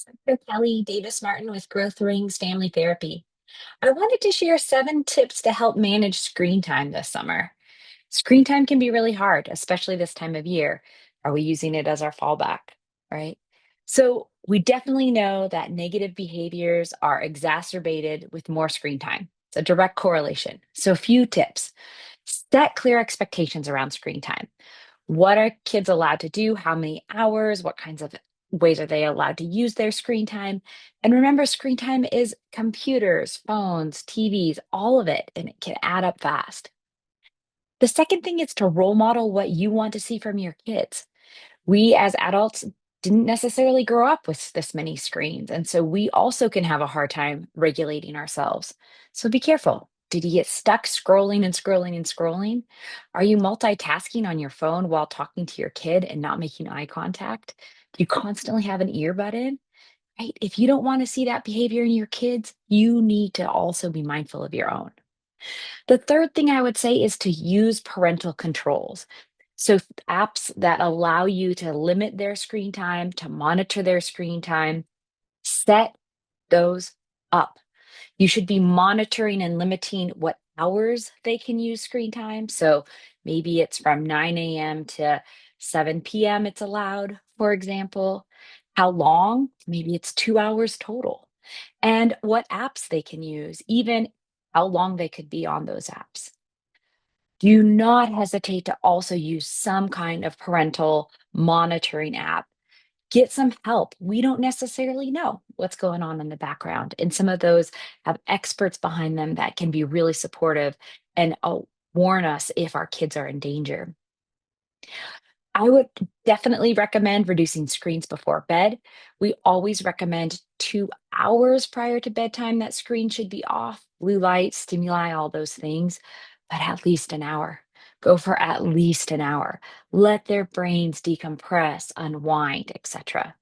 Dr. Kelly Davis Martin with Growth Rings Family Therapy. I wanted to share 7 tips to help manage screen time this summer. Screen time can be really hard, especially this time of year. Are we using it as our fallback? Right? So, we definitely know that negative behaviors are exacerbated with more screen time. It's a direct correlation. So, a few tips: set clear expectations around screen time. What are kids allowed to do? How many hours? What kinds of ways are they allowed to use their screen time? And remember, screen time is computers, phones, TVs, all of it, and it can add up fast. The second thing is to role model what you want to see from your kids. We as adults didn't necessarily grow up with this many screens. And so we also can have a hard time regulating ourselves. So be careful. Did you get stuck scrolling and scrolling and scrolling? Are you multitasking on your phone while talking to your kid and not making eye contact? Do you constantly have an earbud in? Right? If you don't want to see that behavior in your kids, you need to also be mindful of your own. The third thing I would say is to use parental controls. So, apps that allow you to limit their screen time, to monitor their screen time, set those up. You should be monitoring and limiting what hours they can use screen time. So, maybe it's from 9 a.m. to 7 p.m. it's allowed, for example. How long? Maybe it's 2 hours total. And what apps they can use, even how long they could be on those apps. Do not hesitate to also use some kind of parental monitoring app. Get some help. We don't necessarily know what's going on in the background. And some of those have experts behind them that can be really supportive and warn us if our kids are in danger. I would definitely recommend reducing screens before bed. We always recommend 2 hours prior to bedtime that screen should be off. Blue light, stimuli, all those things, but at least an hour. Go for at least an hour. Let their brains decompress, unwind, etc.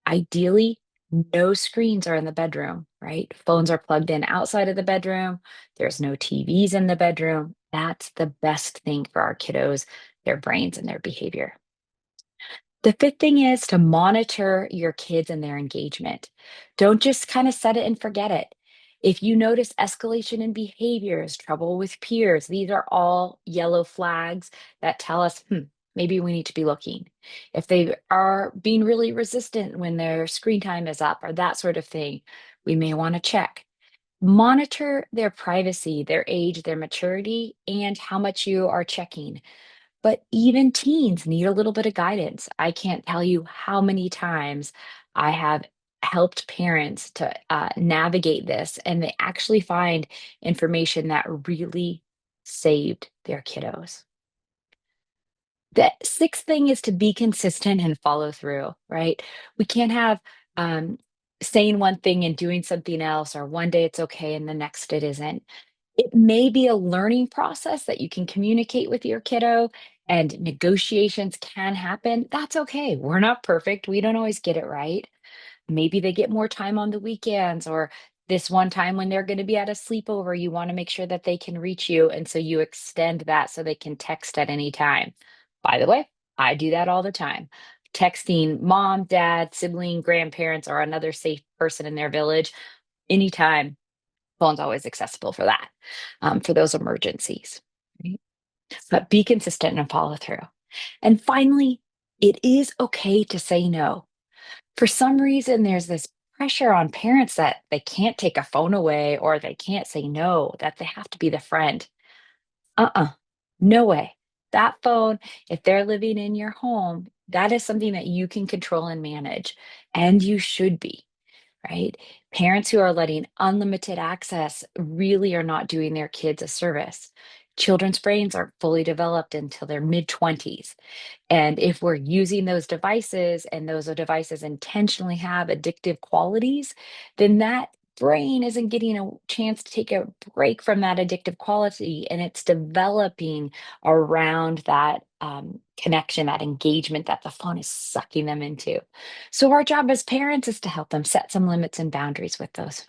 Ideally, no screens are in the bedroom, right? Phones are plugged in outside of the bedroom. There's no TVs in the bedroom. That's the best thing for our kiddos, their brains, and their behavior. The fifth thing is to monitor your kids and their engagement. Don't just kind of set it and forget it. If you notice escalation in behaviors, trouble with peers, these are all yellow flags that tell us, maybe we need to be looking. If they are being really resistant when their screen time is up or that sort of thing, we may want to check. Monitor their privacy, their age, their maturity, and how much you are checking. But even teens need a little bit of guidance. I can't tell you how many times I have helped parents to navigate this, and they actually find information that really saved their kiddos. The sixth thing is to be consistent and follow through, right? We can't have um, saying one thing and doing something else, or one day it's okay and the next it isn't. It may be a learning process that you can communicate with your kiddo, and negotiations can happen. That's okay. We're not perfect. We don't always get it right. Maybe they get more time on the weekends, or this one time when they're going to be at a sleepover, you want to make sure that they can reach you. And so you extend that so they can text at any time. By the way, I do that all the time. Texting mom, dad, sibling, grandparents, or another safe person in their village anytime. Phone's always accessible for that, for those emergencies. Right? But be consistent and follow through. And finally, it is okay to say no. For some reason, there's this pressure on parents that they can't take a phone away or they can't say no, that they have to be the friend. Uh-uh, no way. That phone, if they're living in your home, that is something that you can control and manage, and you should be. Right? Parents who are letting unlimited access really are not doing their kids a service. Children's brains aren't fully developed until their mid 20s. And if we're using those devices and those devices intentionally have addictive qualities, then that brain isn't getting a chance to take a break from that addictive quality, and it's developing around that connection, that engagement that the phone is sucking them into. So, our job as parents is to help them set some limits and boundaries with those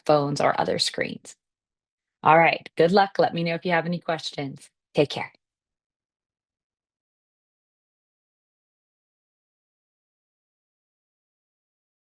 phones or other screens. All right, good luck. Let me know if you have any questions. Take care.